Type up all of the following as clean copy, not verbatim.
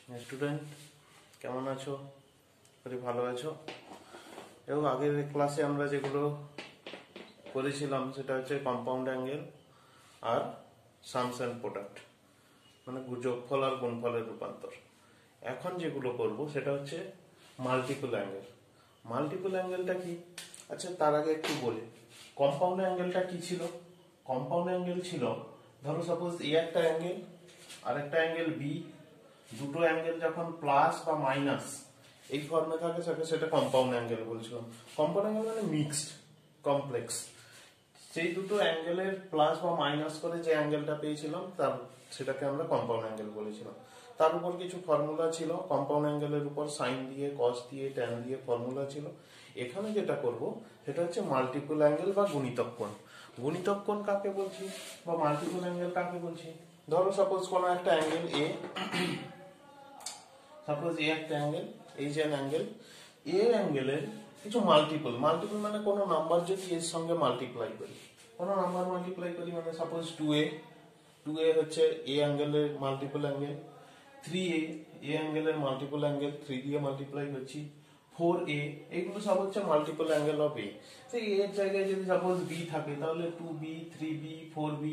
Student কেমন আছো? খুবই ভালো আছো। এবং আগের ক্লাসে আমরা যেগুলো করেছিলাম সেটা হচ্ছে কম্পাউন্ড অ্যাঙ্গেল আর সামস অ্যান্ড প্রোডাক্ট, মানে যোগফল আর গুণফলের রূপান্তর। এখন যেগুলো করব সেটা হচ্ছে মাল্টিপল অ্যাঙ্গেল। মাল্টিপল অ্যাঙ্গেলটা কি? আচ্ছা, তার আগে একটু বলি কম্পাউন্ড অ্যাঙ্গেলটা কি ছিল। কম্পাউন্ড অ্যাঙ্গেল ছিল, ধরো সাপোজ এ একটা অ্যাঙ্গেল আর একটা অ্যাঙ্গেল বি, দুটো অ্যাঙ্গেল যখন প্লাস বা মাইনাস এই ফর্মে থাকে সেটা কম্পাউন্ড অ্যাঙ্গেল বলছিলাম। কম্পাউন্ড অ্যাঙ্গেল মানে মিক্সড, কমপ্লেক্স। সেই দুটো অ্যাঙ্গেলের প্লাস বা মাইনাস করে যে অ্যাঙ্গেলটা পেয়েছিলাম সেটাকে আমরা কম্পাউন্ড অ্যাঙ্গেল বলেছিলাম। তার উপর কিছু ফর্মুলা ছিল, কম্পাউন্ড অ্যাঙ্গেলের উপর সাইন দিয়ে, কস দিয়ে, ট্যান দিয়ে ফর্মুলা ছিল। এখানে যেটা করব সেটা হচ্ছে মাল্টিপল অ্যাঙ্গেল বা গুণিতক কোণ। গুণিতক কোণ কাকে বলছি বা মাল্টিপল অ্যাঙ্গেল কাকে বলছি? ধরো সাপোজ কোনো একটা অ্যাঙ্গেল এ, সাপোজ এ একটা অ্যাঙ্গেল, এই যে অ্যাঙ্গেল এ অ্যাঙ্গেলের কিছু মাল্টিপল মানে কোনো নাম্বার যদি এর সঙ্গে মাল্টিপ্লাই করি, কোনো নাম্বার মাল্টিপ্লাই করি, মানে সাপোজ 2a হচ্ছে এ অ্যাঙ্গেলের মাল্টিপল অ্যাঙ্গেল, 3a এ অ্যাঙ্গেলের মাল্টিপল অ্যাঙ্গেল, 3 দিয়ে মাল্টিপ্লাই করছি, 4a, এগুলো সব হচ্ছে মাল্টিপল অ্যাঙ্গেল অফ এ। সেই এর জায়গায় যদি সাপোজ বি থাকে তাহলে 2b, 3b, 4b,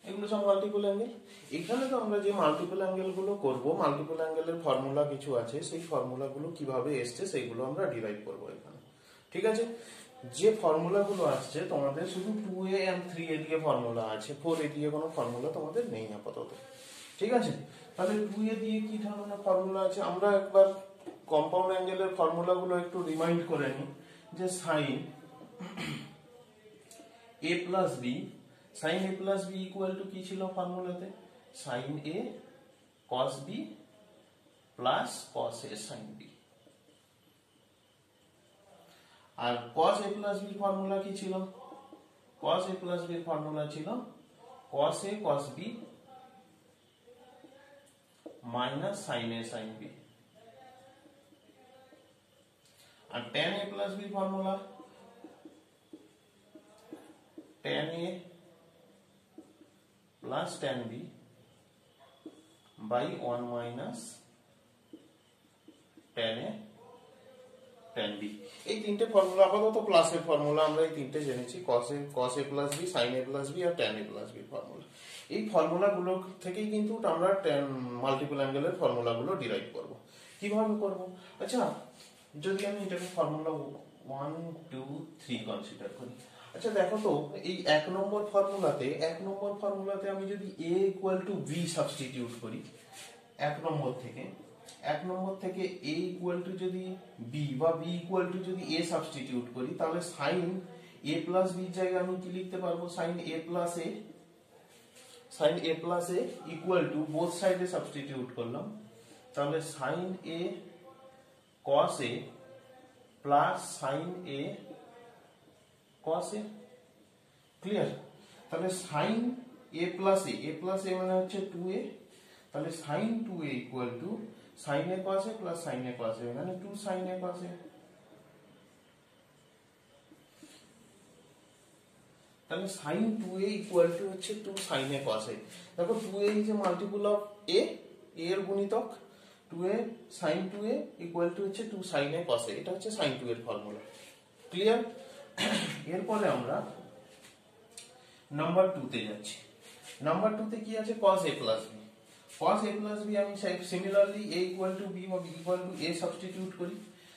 এগুলো সব মাল্টিপল অ্যাঙ্গেল। এখানে তো আমরা যে মাল্টিপল অ্যাঙ্গেল গুলো করবো, মাল্টিপল অ্যাঙ্গেলের ফর্মুলা কিছু আছে, সেই ফর্মুলা গুলো কিভাবে এসছে সেইগুলো আমরা ডিরাইভ করবো এখানে। ঠিক আছে? যে ফর্মুলা গুলো আসছে তোমাদের শুধু 2a and 3a দিয়ে ফর্মুলা আছে, 4a দিয়ে কোনো ফর্মুলা তোমাদের নেই আপাতত। ঠিক আছে? তাহলে 2a দিয়ে কি ধরনের ফর্মুলা আছে আমরা একবার কম্পাউন্ড অ্যাঙ্গেলের ফর্মুলা গুলো একটু রিমাইন্ড করে নিই। যে sine a plus B, sine A plus B equal to কি ছিল ফর্মুলাতে? Sine A cos B plus cos A sine B. আর cos A plus B formula কি ছিল? Cos A plus B formula ছিল cos A cos B minus sine A sine B. আর tan A plus B formula tan A plus tan B by 1 minus tan A tan B. এই তিনটে formula আপাতত প্লাসের formula আমরা এই তিনটে জেনেছি, cos A plus B, sine A plus B আর tan A plus B formula. এই ফর্মুলা গুলো থেকেই কিন্তু আমরা মাল্টিপল অ্যাঙ্গেলের ফর্মুলা গুলো ডিরাইভ করব। কিভাবে করব? আচ্ছা, যদি আমি এটাকে ফর্মুলা 1, 2, 3 কনসিডার করি। আচ্ছা দেখো তো, এই এক নম্বর ফর্মুলাতে আমি যদি a equal two b substitute করি, এক নম্বর থেকে a ইকুয়াল টু যদি b বা b ইকুয়াল টু যদি a সাবস্টিটিউট করি, তাহলে সাইন a প্লাস b এর জায়গায় আমি কি লিখতে পারবো? Sine a plus a equal to, both সাইডে সাবস্টিটিউট করলাম, তাহলে sine a cos a plus sine a cos a। Clear? তাহলে সাইন a প্লাস a মানে হচ্ছে 2a, তাহলে sine 2a equal to sine a cos a plus sine a cos a, মানে 2 sine a cos a। তাহলে sine 2a equal to হচ্ছে 2 sine a cos a। দেখো 2a is a multiple of a, এর গুণিতক 2a, sign 2a equal to হচ্ছে 2 sine a cos a। এটা হচ্ছে sign 2 এর ফর্মুলা। ক্লিয়ার? এরপরে আমরা নাম্বার 2 তে যাচ্ছি। নাম্বার 2 তে কি আছে? cos a plus b। cos a plus b আমি similarly a equal two b বা b equal to a substitute করি।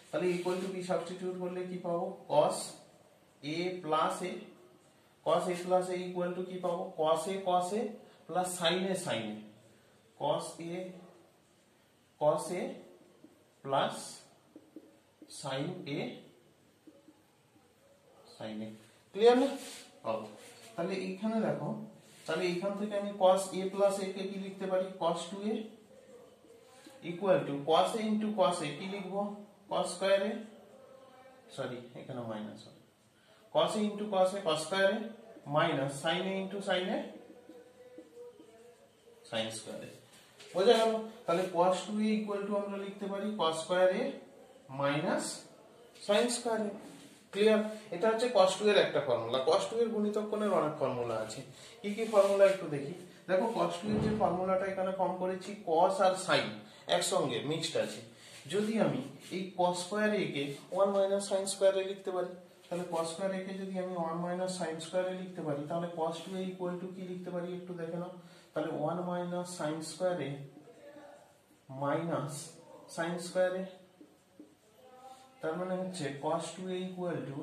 তাহলে a equal two b substitute করলে কি পাবো? cos a plus a, cos a plus a equal to কি পাবো? cos a plus sin a sin a, cos a plus sin a sin a। Clear না? পাবো। তাহলে এইখানে দেখো, তাহলে এইখান থেকে আমি cos a প্লাস a কে কি লিখতে পারি? cos 2a equal to cos a into cos a কি লিখবো? cos স্কয়ার a, সরি এখানে মাইনাস হবে, cos a into cos a cos square a minus sin a into sin a sin square a। বোঝা গেল? তাহলে cos 2a equal two আমরা লিখতে পারি cos square a minus sin square a। Clear? এটা হচ্ছে cos 2 এর একটা ফর্মুলা। cos 2 এর গুণিতক কোণের অনেক ফর্মুলা আছে। কি কি ফর্মুলা একটু দেখি। দেখো cos 2 এর যে ফর্মুলাটা এখানে ফর্ম করেছি, cos আর sin, একসঙ্গে মিক্সড আছে। যদি আমি এই cos square a K 1 minus sin square a লিখতে পারি, তাহলে cos স্কয়ার a কে যদি আমি 1 মাইনাস sin স্কয়ার a লিখতে পারি, তাহলে cos 2a ইকুয়াল টু কি লিখতে পারি একটু দেখে নাও। তাহলে 1 minus sin square a minus sin square a, তার মানে হচ্ছে cos 2a equal to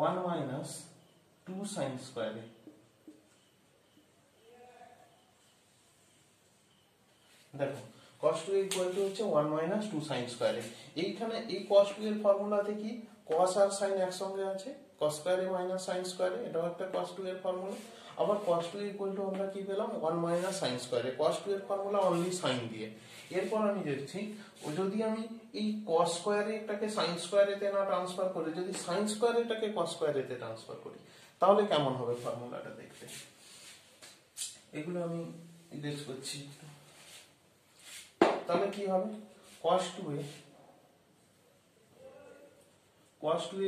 1 minus 2 sin square a। দেখো cos 2a ইকুয়াল টু হচ্ছে 1 মাইনাস 2 sin স্কয়ার a। এইখানে এই cos 2a এর ফর্মুলাতে কি cos আর sin একসঙ্গে আছে, cos square a minus sin square a, এটাও একটা cos 2a এর ফর্মুলা। আবার cos 2a ইকুয়াল টু আমরা কি পেলাম 1 minus sin square a, cos 2a এর ফর্মুলা অনলি sin দিয়ে। এরপর আমি দেখছি যদি আমি এই cos স্কয়ার a টাকে sin স্কয়ার a তে না ট্রান্সফার করে যদি sin স্কয়ার a টাকে cos স্কয়ার a তে ট্রান্সফার করি, তাহলে কেমন হবে ফর্মুলাটা দেখতে। এগুলো আমি ইরেজ করছি। তাহলে কি হবে cos 2a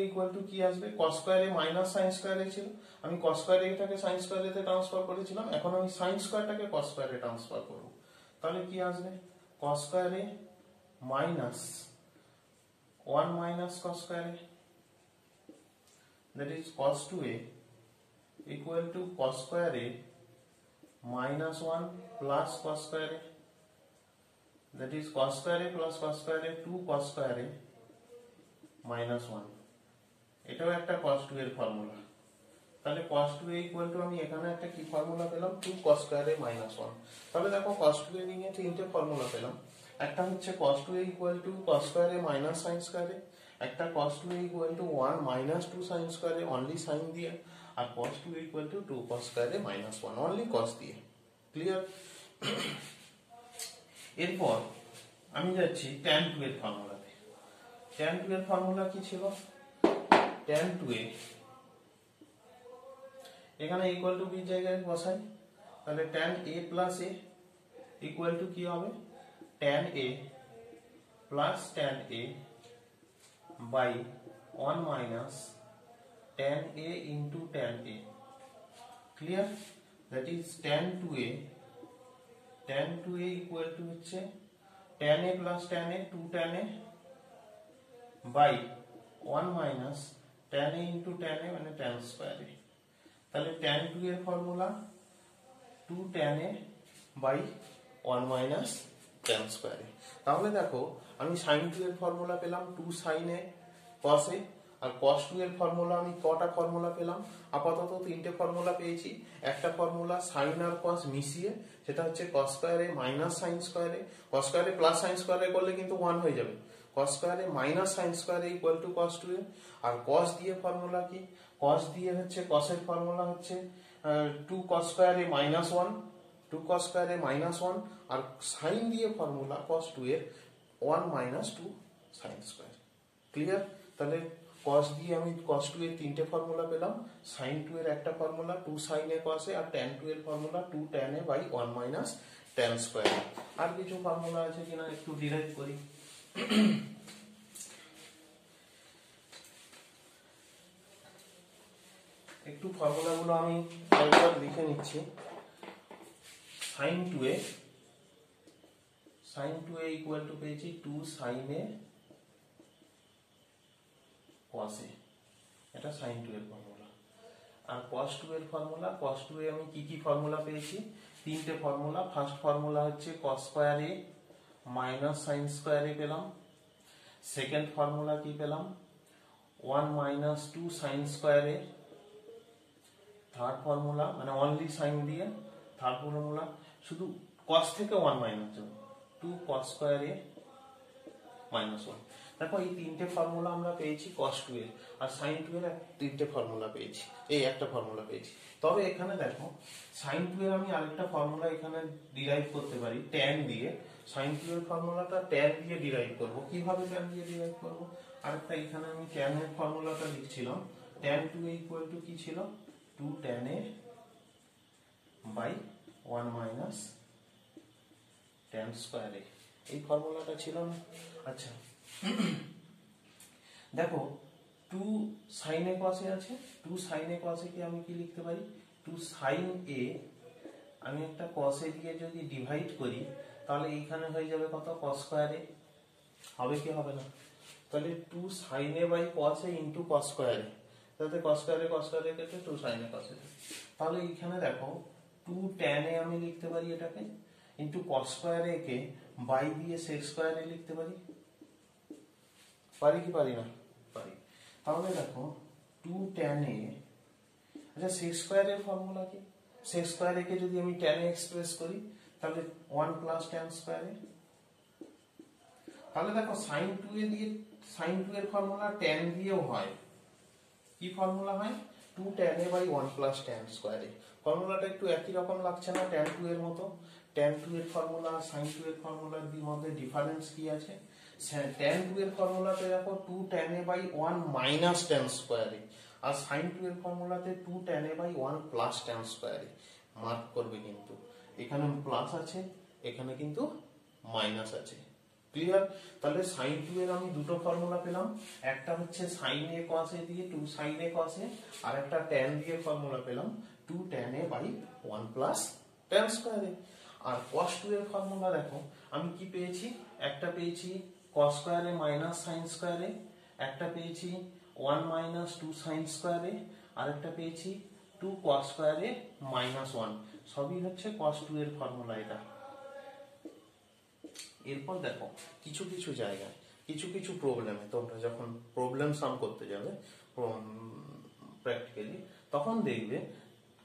ইকুয়াল টু কি আসবে, cos square a minus sin square a ছিল, আমি cos স্কয়ার a টাকে sin স্কয়ার a তে ট্রান্সফার করেছিলাম, এখন আমি sin স্কয়ার টাকে cos স্কয়ার a ট্রান্সফার করব। তাহলে কি আসবে cos square a minus 1 minus cos square a, that is cos 2a equal to cos square a minus 1 plus cos square a, that is cos square a plus cos square a 2 cos square a minus 1। এটাও একটা cos 2 এর formula. তাহলে cos 2a equal to আমি এখানে একটা কি formula পেলাম 2 cos square a minus 1। তাহলে দেখো cos 2a নিয়ে তিনটে ফর্মুলা পেলাম। একটা হচ্ছে cos 2a equal to cos square a minus sin square a, একটা cos 2a equal to 1 minus 2 sin square a only sin দিয়ে, আর cos 2a equal to 2 cos square a minus 1 only cos দিয়ে। Clear? এরপর আমি যাচ্ছি tan 2 এর ফর্মুলাতে। tan 2 এর formula কি ছিল, tan 2a এখানে ইকুয়াল টু b জায়গায় বসাই, তাহলে tan a plus a equal to কি হবে tan a plus tan a by 1 minus tan a into tan a। Clear? That is tan 2a equal to হচ্ছে tan a plus tan a 2 tan a by 1 minus tan a into tan a মানে tan square a। তাহলে tan 2 এর formula 2 tan a by 1 minus tan square a। তাহলে দেখো আমি sin 2 এর formula পেলাম 2 sin a cos a, আর cos 2 এর ফর্মুলা আমি কটা ফর্মুলা পেলাম, আপাতত তিনটে ফর্মুলা পেয়েছি। একটা ফর্মুলা sin আর cos মিশিয়ে, সেটা হচ্ছে cos square a minus sin square a, cos square a plus sin square a করলে কিন্তু 1 হয়ে যাবে, cos square a minus sin square a equal to cos 2a। আর cos দিয়ে ফর্মুলা কি, cos দিয়ে হচ্ছে cos এর ফর্মুলা হচ্ছে 2 cos square a minus 1, 2 cos square a minus 1, আর sin দিয়ে ফর্মুলা cos 2 এর 1 মাইনাস 2 sin স্কয়ার। ক্লিয়ার? তাহলে cos দিয়ে আমি cos 2 এর তিনটে ফর্মুলা পেলাম, sin 2 এর একটা formula 2 sin a cos a, আর tan 2 এর formula 2 tan a by 1 minus tan square. আর কিছু ফর্মুলা আছে কিনা একটু ডিরাইভ করি। একটু ফর্মুলাগুলো আমি একবার লিখে নিচ্ছি। sin 2a ইকুয়াল টু পেয়েছি 2 sin a cos a, এটা sin 2 এর ফর্মুলা। আর cos 2 এর ফর্মুলা, cos 2 এ আমি কি কি ফর্মুলা পেয়েছি, তিনটে ফর্মুলা। ফার্স্ট ফর্মুলা হচ্ছে cos square a minus sin square a পেলাম। সেকেন্ড ফর্মুলা কি পেলাম 1 minus 2 sin square a। Third formula মানে অনলি sin দিয়ে, থার্ড ফর্মুলা শুধু cos থেকে 1 মাইনাস যাবে 2 cos স্কয়ার a মাইনাস 1। দেখো এই তিনটে ফর্মুলা আমরা পেয়েছি cos 2 এর, আর sin 2 এর তিনটে ফর্মুলা পেয়েছি, এই একটা ফর্মুলা পেয়েছি। তবে এখানে দেখো sin 2 এর আমি আরেকটা ফর্মুলা এখানে ডিরাইভ করতে পারি tan দিয়ে। sin 2 এর ফর্মুলাটা tan দিয়ে ডিরাইভ করব। কিভাবে tan দিয়ে ডিরাইভ করব, আরেকটা এখানে আমি tan এর ফর্মুলাটা লিখছিলাম, tan 2a ইকুয়াল টু কি ছিল 2 tan a by 1 minus tan square a, এই ফর্মুলাটা ছিল না। আচ্ছা দেখো 2 sin a cos a আছে, 2 sin a cos a কি আমি কি লিখতে পারি 2 sin a, আমি একটা cos a দিয়ে যদি ডিভাইড করি তাহলে এইখানে হয়ে যাবে কত cos স্কয়ার a, হবে কি হবে না? তাহলে 2 sin a by cos a into cos square a, তাতে cos স্কয়ার a কেটে 2 sin a cos a। তাহলে এইখানে দেখো 2 tan a আমি লিখতে পারি এটাকে, ইনটু cos স্কয়ার a কে বাই দিয়ে sec স্কয়ার a লিখতে পারি, পারি কি পারি না? পারি। তাহলে দেখো 2 tan a, আচ্ছা sec স্কয়ার এর ফর্মুলা কি? sec স্কয়ার a কে যদি আমি tan a এক্সপ্রেস করি তাহলে 1 প্লাস tan স্কয়ার a। তাহলে দেখো sin 2a দিয়ে, sin 2 এর ফর্মুলা tan দিয়েও হয়, কি ফর্মুলা হয়? 2 tan a by 1 plus tan square a। ফর্মুলাটা একটু একই রকম লাগছে না tan 2 এর মতো? tan 2 এর ফর্মুলা আর sin 2 এর ফর্মুলার মধ্যে ডিফারেন্স কি আছে? tan 2 এর ফর্মুলাতে দেখো 2 tan a by 1 minus tan square a, আর sin 2 এর ফর্মুলাতে 2 tan a by 1 plus tan square a। Mark করবে কিন্তু এখানে প্লাস আছে, এখানে কিন্তু মাইনাস আছে। ক্লিয়ার? তাহলে sin 2 এর আমি দুটো ফর্মুলা পেলাম, একটা হচ্ছে sin a cos a দিয়ে 2 sin a cos a, আর একটা tan দিয়ে ফর্মুলা পেলাম 2 tan a by 1 plus tan square a। আর cos 2 এর ফর্মুলা দেখো আমি কি পেয়েছি, একটা পেয়েছি cos square a minus sin square a, একটা পেয়েছি 1 মাইনাস 2 sin স্কয়ার a, আর একটা পেয়েছি 2 cos স্কয়ার a মাইনাস 1, সবই হচ্ছে cos 2 এর ফর্মুলা এটা। এরপর দেখো কিছু কিছু জায়গায়, কিছু কিছু প্রবলেমে তোমরা যখন প্রবলেম সলভ করতে যাবে প্র্যাকটিক্যালি, তখন দেখবে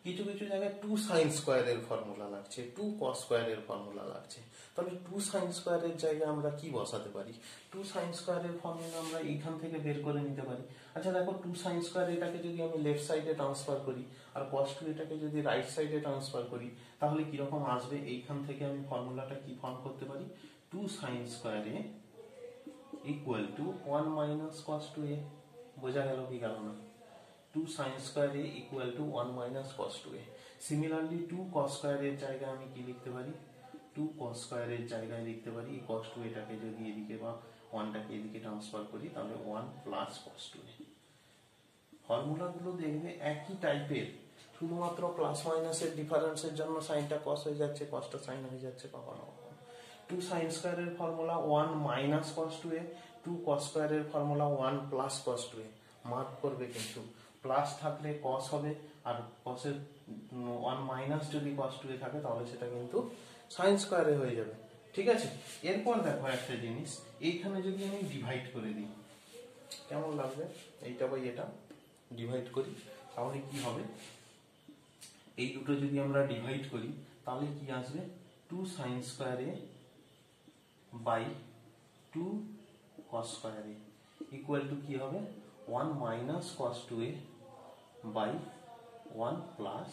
কিছু কিছু জায়গায় 2 sin স্কয়ার এর ফর্মুলা লাগছে, 2 cos স্কয়ার এর ফর্মুলা লাগছে। তাহলে 2 sin স্কয়ার এর জায়গায় আমরা কি বসাতে পারি? 2 sin স্কয়ার এর ফর্মুলা আমরা এইখান থেকে বের করে নিতে পারি। আচ্ছা দেখো 2 sin স্কয়ার এটাকে যদি আমি লেফট সাইডে ট্রান্সফার করি আর cos 2 এটাকে যদি রাইট সাইডে ট্রান্সফার করি তাহলে কি রকম আসবে? এইখান থেকে আমি ফর্মুলাটা কি ফর্ম করতে পারি? 2 sin square a equal to 1 minus cos 2a। বোঝা গেল কি গেল না? 2 sin square a equal to 1 minus cos 2a। Similarly 2 cos square এর জায়গায় আমি কি লিখতে পারি? 2 cos স্কয়ার এর জায়গায় লিখতে পারি এই cos 2a টাকে যদি এদিকে বা 1 টাকে এদিকে ট্রান্সফার করি তাহলে 1 প্লাস cos 2a। ফর্মুলাগুলো দেখবে একই টাইপের, শুধুমাত্র প্লাস মাইনাসের ডিফারেন্সের জন্য সাইনটা cos হয়ে যাচ্ছে, cosটা sin হয়ে যাচ্ছে কখনো। 2 sin স্কয়ার এর formula 1 minus cos 2a, 2 cos square এর formula 1 plus cos 2a। Mark করবে কিন্তু প্লাস থাকলে cos হবে, আর cos এর 1 মাইনাস যদি cos 2a থাকে তাহলে সেটা কিন্তু sin স্কয়ারে হয়ে যাবে। ঠিক আছে? এরপর দেখো একটা জিনিস, এইখানে যদি আমি ডিভাইড করে দিই কেমন লাগবে? এইটা বাই এটা ডিভাইড করি তাহলে কি হবে? এই দুটো যদি আমরা ডিভাইড করি তাহলে কি আসবে? 2 sin square a by 2 cos square a equal to কি হবে? 1 minus cos 2a by 1 plus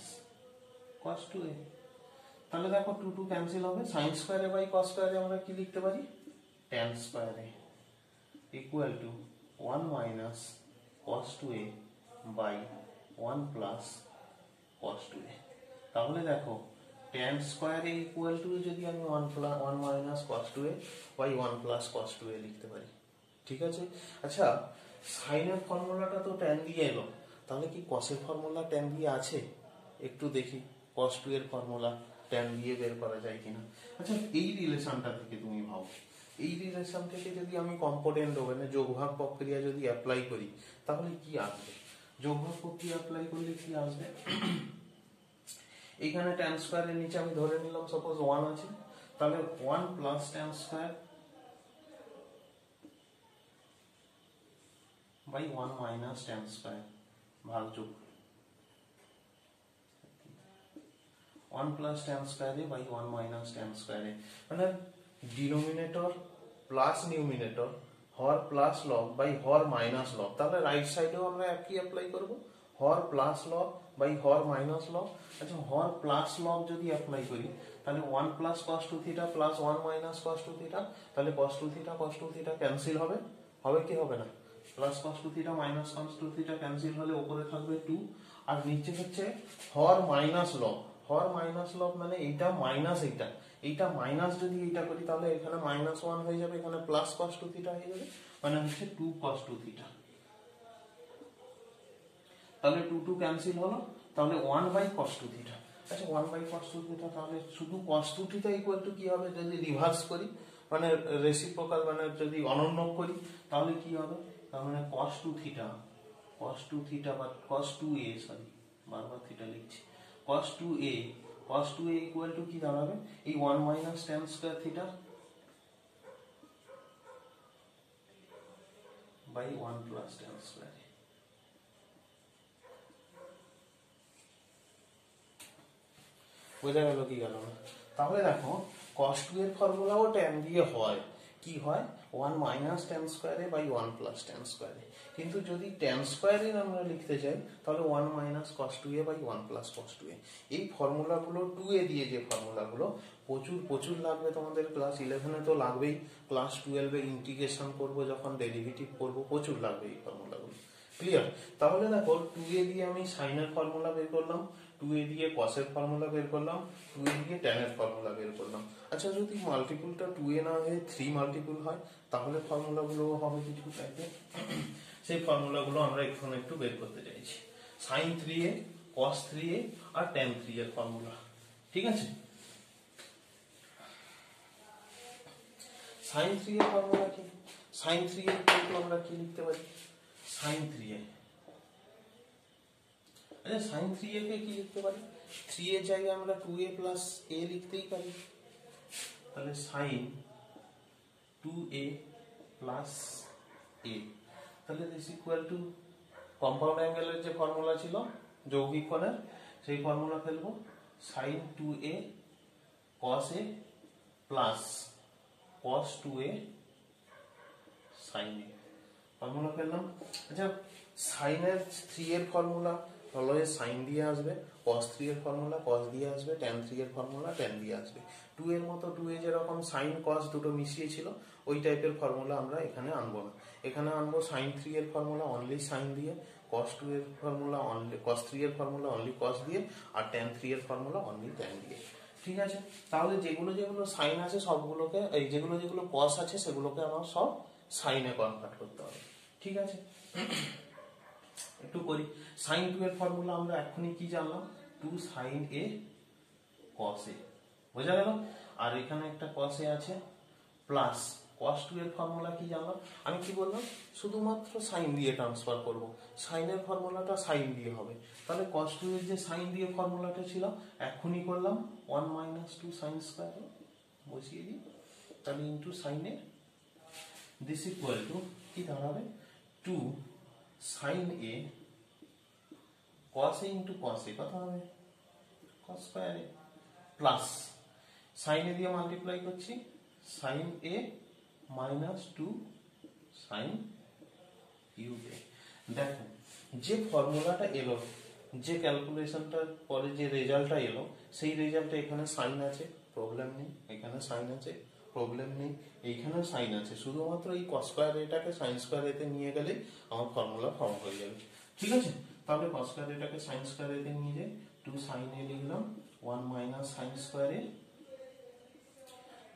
cos 2a। তাহলে দেখো 2 2 ক্যান্সেল হবে, sin square a by cos square a আমরা কি লিখতে পারি? tan square a equal to 1 minus cos 2a by 1 plus cos 2a। তাহলে দেখো tan square a equal to যদি আমি 1 minus cos 2a by 1 plus cos 2a লিখতে পারি। ঠিক আছে? আচ্ছা sin এর ফর্মুলাটা তো tan দিয়ে এলো, তাহলে কি cos এর ফর্মুলা tan দিয়ে আছে? একটু দেখি cos 2 এর ফর্মুলা tan দিয়ে বের করা যায় কিনা। আচ্ছা এই রিলেশনটা থেকে তুমি ভাবো, এই রিলেশন থেকে যদি আমি কম্পোনেন্ট ডোমেনে যোগভাগ প্রক্রিয়া যদি অ্যাপ্লাই করি তাহলে কি আসবে? যোগভাগ প্রক্রিয়া অ্যাপ্লাই করলে কি আসবে? এখানে tan স্কয়ার এর নিচে আমি ধরে নিলাম সাপোজ 1 আছে, তাহলে 1 plus tan square by 1 minus tan square ভাগযোগ 1 plus tan square by 1 minus tan square, মানে ডিনোমিনেটর প্লাস নিউমিনেটর হর প্লাস লব বাই হর মাইনাস লব। তাহলে রাইট সাইডেও আমরা একই অ্যাপ্লাই করব, হর প্লাস লব বাই হর মাইনাস লব। আচ্ছা হর প্লাস লব যদি অ্যাপ্লাই করি তাহলে 1 plus cos 2 theta plus 1 minus cos 2 theta, তাহলে cos 2 থিটা ক্যান্সেল হবে, হবে কি হবে না? Plus cos 2 theta minus cos 2 theta cancel হলে উপরে থাকবে 2, আর নিচে হচ্ছে হর মাইনাস লব। হর মাইনাস লব মানে এইটা মাইনাস এইটা, এইটা মাইনাস যদি এইটা করি তাহলে এখানে মাইনাস 1 হয়ে যাবে, এখানে প্লাস cos 2 থিটা হয়ে যাবে, মানে হচ্ছে 2 cos 2 থিটা। তাহলে 2 2 ক্যান্সেল হলো, তাহলে 1 বাই cos 2 থিটা। আচ্ছা 1/cos 2 থিটা, তাহলে শুধু cos 2 থিটা ইকুয়াল টু কি হবে যদি রিভার্স করি, মানে রেসিপ্রোকাল মানে যদি অনন্য করি তাহলে কি হবে, তার মানে cos 2 থিটা বা cos 2a, সরি বারবার থিটা লিখছি, cos 2a ইকুয়াল টু কি দাঁড়াবে, এই 1 minus tan square theta by 1 plus tan square. বোঝা গেল কি গেল না? তাহলে দেখো cos 2 এর ফর্মুলাও tan দিয়ে হয়, কি হয় 1 মাইনাস tan স্কয়ারে বাই 1 প্লাস tan স্কয়ারে, কিন্তু যদি tan স্কয়ারে আমরা লিখতে চাই তাহলে 1 minus cos 2a by 1 plus cos 2a। এই ফর্মুলাগুলো 2a দিয়ে যে ফর্মুলাগুলো প্রচুর লাগবে তোমাদের, ক্লাস 11-এ তো লাগবেই, ক্লাস 12-এ ইন্টিগ্রেশন করব যখন ডেরিভেটিভ করব প্রচুর লাগবে এই ফর্মুলাগুলো। ক্লিয়ার? তাহলে দেখো 2a দিয়ে আমি সাইনের ফর্মুলা বের করলাম, 2a দিয়ে কসের ফর্মুলা বের করলাম, 2a দিয়ে ট্যানের ফর্মুলা বের করলাম। আচ্ছা যদি মাল্টিপুলটা 2a না হয়ে 3 মাল্টিপুল হয় তাহলে ফর্মুলাগুলো হবে কিছু টাইপের, সেই ফর্মুলাগুলো আমরা এখন একটু বের করতে চাইছি। sin 3a, cos 3a আর tan 3a এর ফর্মুলা, ঠিক আছে? sin 3a এর ফর্মুলা কি? sin 3a ইকুয়াল টু আমরা কি লিখতে পারি, sin 3a, আচ্ছা sin 3a কে কি লিখতে পারি, 3 এর জায়গায় আমরা 2a প্লাস a লিখতেই পারি, তাহলে sin 2a প্লাস a, তাহলে দিস ইকুয়াল টু কম্পাউন্ড অ্যাঙ্গেলের যে ফর্মুলা ছিল যৌগিক কোণের, সেই ফর্মুলা ফেলবো, sin 2a cos a plus cos 2a sin a, formula ফেললাম। আচ্ছা sin এর 3 এর ফর্মুলা হলো sin দিয়ে আসবে, cos 3 এর ফর্মুলা cos দিয়ে আসবে, tan 3 এর ফর্মুলা tan দিয়ে আসবে। 2 এর মতো 2a যেরকম sin cos দুটো মিশিয়ে ছিল ওই টাইপের ফর্মুলা আমরা এখানে আনবো না, এখানে আনবো sin 3 এর ফর্মুলা অনলি sin দিয়ে, cos 2 এর ফর্মুলা অনলি cos 3 এর ফর্মুলা অনলি cos দিয়ে, আর tan 3 এর ফর্মুলা অনলি tan দিয়ে। ঠিক আছে? তাহলে যেগুলো sin আছে সবগুলোকে, এই যেগুলো cos আছে সেগুলোকে আমার সব sin এ কনভার্ট করতে হবে। ঠিক আছে? একটু করি। sin 2 এর ফর্মুলা আমরা এখনই কি জানলাম, 2 sin a cos a, বোঝা গেল? আর এখানে একটা cos a আছে, প্লাস cos 2 এর ফর্মুলা কি জানলাম, আমি কি বললাম শুধুমাত্র sin দিয়ে ট্রান্সফার করব, sin এর ফর্মুলাটা sin দিয়ে হবে, তাহলে cos 2 এর যে sin দিয়ে ফর্মুলাটা ছিল এখনই করলাম 1 মাইনাস 2 sin স্কয়ার বসিয়ে দিই, তাহলে into sin A, this equal to কি দাঁড়াবে, 2 sin a cos a into cos a, কত হবে cos square a, plus sin a দিয়ে মাল্টিপ্লাই করছি, sin a minus 2 sin cube a। দেখো যে ফর্মুলাটা এলো, যে ক্যালকুলেশনটার পরে যে রেজাল্টটা এলো, সেই রেজাল্টে এখানে সাইন আছে প্রবলেম নেই, এখানে সাইন আছে প্রবলেম নেই, এইখানেও সাইন আছে, শুধুমাত্র এই cos স্কয়ার এটাকে sin স্কয়ার এতে নিয়ে গেলে আমার ফর্মুলা ফর্ম হয়ে যাবে। ঠিক আছে? তাহলে cos স্কয়ার এটাকে sin স্কয়ার এতে নিয়ে যাই, 2 sin a লিখলাম, 1 minus sin square a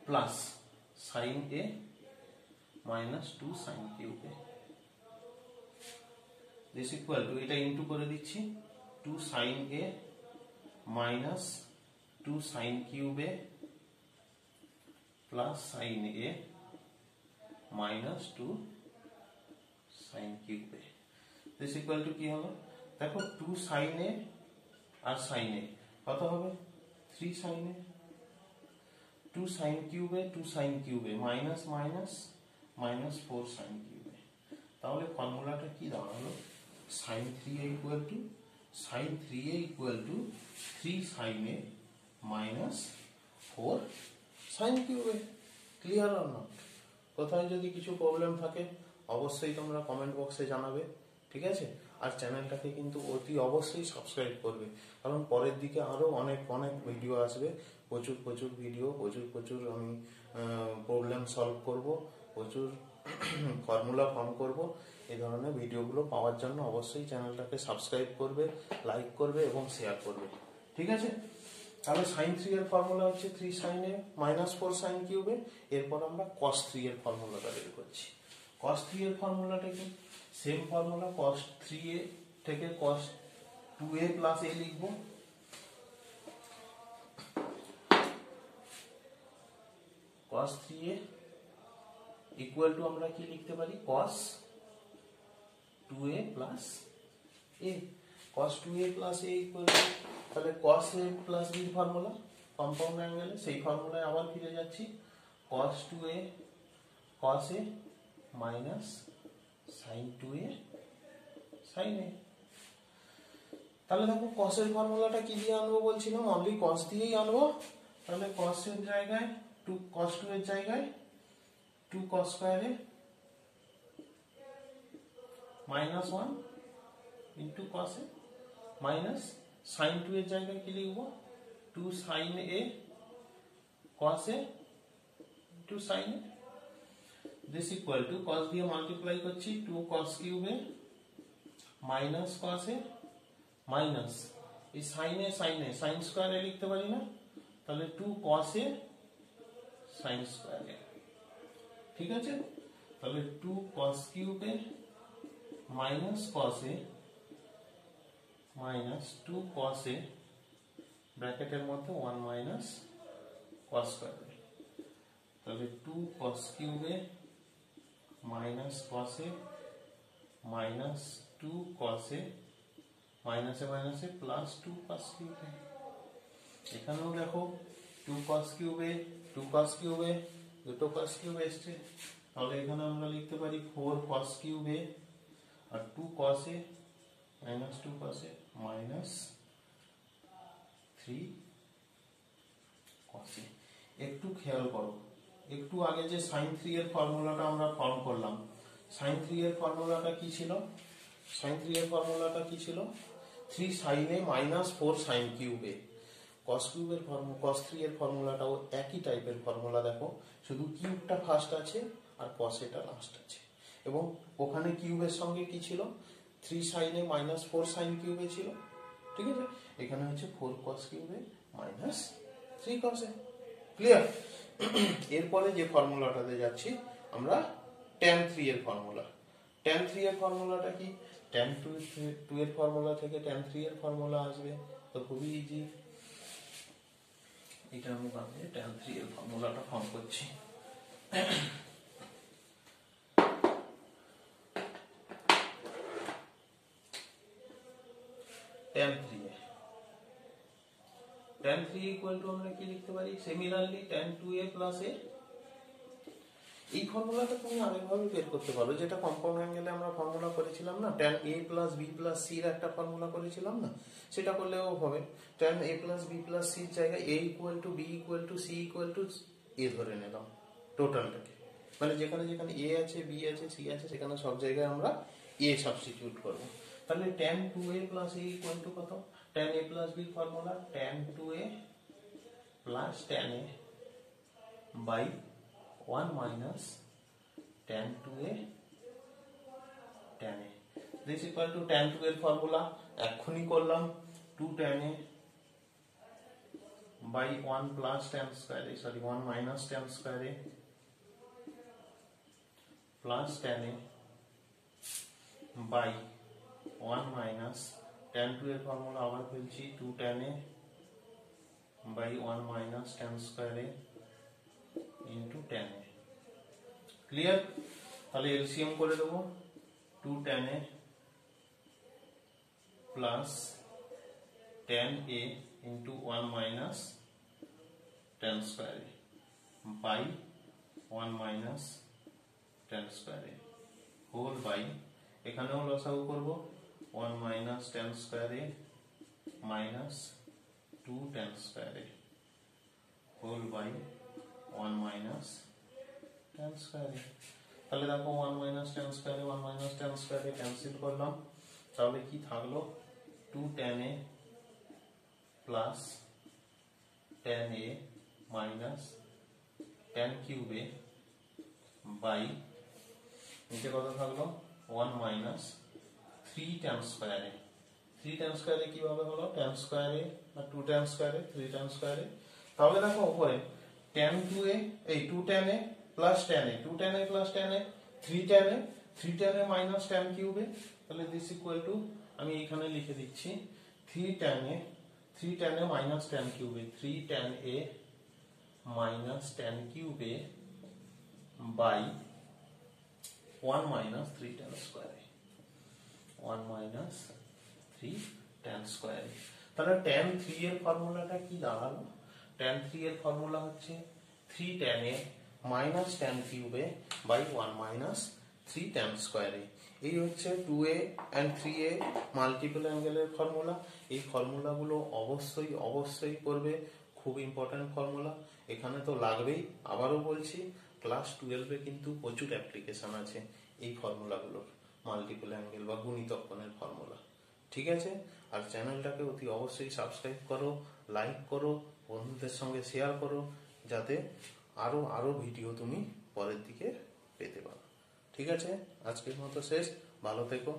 plus sin a minus 2 sin cube a, this equal two, এটা ইনটু করে দিচ্ছি, 2 sin a minus 2 sin cube a plus sin a minus 2 sin cube a, this equal to কি হবে, দেখো 2 sin a আর sin a কত হবে, 3 sin a, 2 sin cube a 2 sin cube a minus minus minus 4 sin cube a, তাহলে ফর্মুলাটা কি দাঁড়ালো, sin 3a equal to 3 sin a minus 4 sin cube a। Clear or not? কোথায় যদি কিছু প্রবলেম থাকে অবশ্যই তোমরা কমেন্ট বক্সে জানাবে, ঠিক আছে? আর চ্যানেলটাকে কিন্তু অতি অবশ্যই সাবস্ক্রাইব করবে, কারণ পরের দিকে আরো অনেক ভিডিও আসবে, প্রচুর ভিডিও, প্রচুর আমি প্রবলেম সলভ করব, প্রচুর ফর্মুলা ফর্ম করব। এই ধরনের ভিডিওগুলো পাওয়ার জন্য অবশ্যই চ্যানেলটাকে সাবস্ক্রাইব করবে, লাইক করবে এবং শেয়ার করবে। ঠিক আছে? তাহলে sin 3 এর ফর্মুলা হচ্ছে 3 sin a minus 4 sin cube a, এরপর আমরা cos 3 এর ফর্মুলাটা বের করছি। cos 3 এর ফর্মুলাটা কি, সেম ফর্মুলা, cos 3a থেকে cos 2a প্লাস a লিখব, cos 3a ইকুয়াল টু আমরা কি লিখতে পারি cos 2a plus a। cos 2a plus a equal two তাহলে cos a plus b formula compound অ্যাঙ্গেলে, সেই ফর্মুলায় আবার ফিরে যাচ্ছি। cos 2a cos a minus sin 2a sin a। তাহলে দেখো cos এর ফর্মুলাটা কি দিয়ে আনবো বলছিলাম, অনলি cos দিয়েই আনবো। তাহলে cos এর জায়গায় cos 2 এর জায়গায় 2 cos square a minus 1 into cos a minus sin 2 এর জায়গায় কি লিখবো 2 sin a cos a into sin a। This equal to cos দিয়ে মাল্টিপ্লাই করছি 2 cos cube a minus cos a minus এই sin a sin square a লিখতে পারি না, তাহলে 2 cos a sin square a। ঠিক আছে, তাহলে 2 cos cube a minus cos a minus 2 cos a ব্র্যাকেটের মধ্যে 1 মাইনাস cos স্কয়ার a। তাহলে 2 cos cube a minus cos a minus 2 cos a মাইনাসে মাইনাসে প্লাস 2 cos কিউব a। এখানেও দেখো 2 cos cube a 2 cos cube a দুটো cos cube এসছে, তাহলে এখানে আমরা লিখতে পারি 4 cos কিউব a আর 2 cos a minus 2 cos a minus 3 cos a। একটু খেয়াল করো, একটু আগে যে sin 3 এর ফর্মুলাটা আমরা ফর্ম করলাম, sin 3 এর ফর্মুলাটা কি ছিল? sin 3 এর ফর্মুলাটা কি ছিল? 3 sin a minus 4 sin cube a। cos কিউবের cos 3 এর ফর্মুলাটাও একই টাইপের ফর্মুলা, দেখো শুধু কিউবটা ফার্স্ট আছে আর cos এটা লাস্ট আছে, এবং ওখানে কিউবের সঙ্গে কি ছিল 3 sin a minus 4 sin cube a ছিল। ঠিক আছে, এখানে হচ্ছে 4 cos cube a minus 3 cos a। Clear? এরপরে যে ফর্মুলাটাতে যাচ্ছি আমরা tan 3 এর ফর্মুলা। tan 3 এর ফর্মুলাটা কি? tan 2 এর ফর্মুলা থেকে tan 3 এর ফর্মুলা আসবে, তো খুবই ইজি। এটা আমি বানিয়ে tan 3 এর ফর্মুলাটা ফর্ম করছি। tan 3a tan 3 equal to আমরা কি লিখতে পারি? Similarly tan 2a plus a। এই ফর্মুলাটা তুমি আরেকভাবে বের করতে পারো, যেটা কম্পাউন্ড অ্যাঙ্গেলে আমরা ফর্মুলা করেছিলাম না, tan a plus b plus c এর একটা ফর্মুলা করেছিলাম না, সেটা করলেও হবে। tan a plus b plus c এর জায়গায় a equal two b equal to c equal to a ধরে নিলাম টোটালটাকে, মানে যেখানে যেখানে a আছে b আছে c আছে সেখানে সব জায়গায় আমরা a সাবস্টিটিউট করব। তাহলে tan 2a plus a equal to কত? tan a plus b formula tan 2a plus tan a by 1 minus tan 2a tan a। This equal to tan 2 এর ফর্মুলা এক্ষুনি করলাম 2 tan a by 1 plus tan square a, sorry 1 minus tan square a plus tan a by 1 minus tan 2 এর formula আবার ফেলছি 2 tan a by 1 minus tan square a into tan a। Clear? তাহলে LCM করে দেবো 2 tan a plus tan a into 1 minus tan square a by 1 minus tan square a whole by, এখানেও লসাগু করব 1 minus tan square a minus 2 tan square a whole by 1 minus tan square a। তাহলে দেখো 1 minus tan square a 1 minus tan square a cancel করলাম, তাহলে কি থাকলো 2 tan a plus tan a minus tan cube a by নিচে কত থাকলো 1 minus 3 tan square a। 3 tan square a কিভাবে হলো? tan স্কয়ার a আর 2 tan square a 3 tan square a। তাহলে দেখো উপরে tan 2a এই 2 tan a plus tan a 2 tan a plus tan a 3 tan a 3 tan a minus tan cube a। তাহলে this equal to আমি এখানে লিখে দিচ্ছি 3 tan a minus tan cube a 3 tan a minus tan কিউবে by 1 minus 3 tan স্কোয়ারে, 1 minus 3 tan স্কোয়ারে। তাহলে tan 3 এর ফর্মুলাটা কি দাঁড়ালো? ট্যান 3 এর ফর্মুলা হচ্ছে 3 ট্যান এ মাইনাস ট্যান কিউবে বাই 1 মাইনাস 3 ট্যান স্কোয়ারে। এই হচ্ছে 2a and 3a মাল্টিপল অ্যাঙ্গেলের ফর্মুলা। এই ফর্মুলাগুলো অবশ্যই অবশ্যই করবে, খুব ইম্পর্টেন্ট ফর্মুলা, এখানে তো লাগবেই। আবারও বলছি, ক্লাস 12-এ কিন্তু প্রচুর অ্যাপ্লিকেশন আছে এই ফর্মুলাগুলোর, মাল্টিপল অ্যাঙ্গেল বা গুণিতক কোণের ফর্মুলা। ঠিক আছে? আর চ্যানেলটাকে অতি অবশ্যই সাবস্ক্রাইব করো, লাইক করো, বন্ধুদের সঙ্গে শেয়ার করো, যাতে আরো আরো ভিডিও তুমি পরের দিকে পেতে পারো। ঠিক আছে? আজকের মতো শেষ। ভালো থেকো।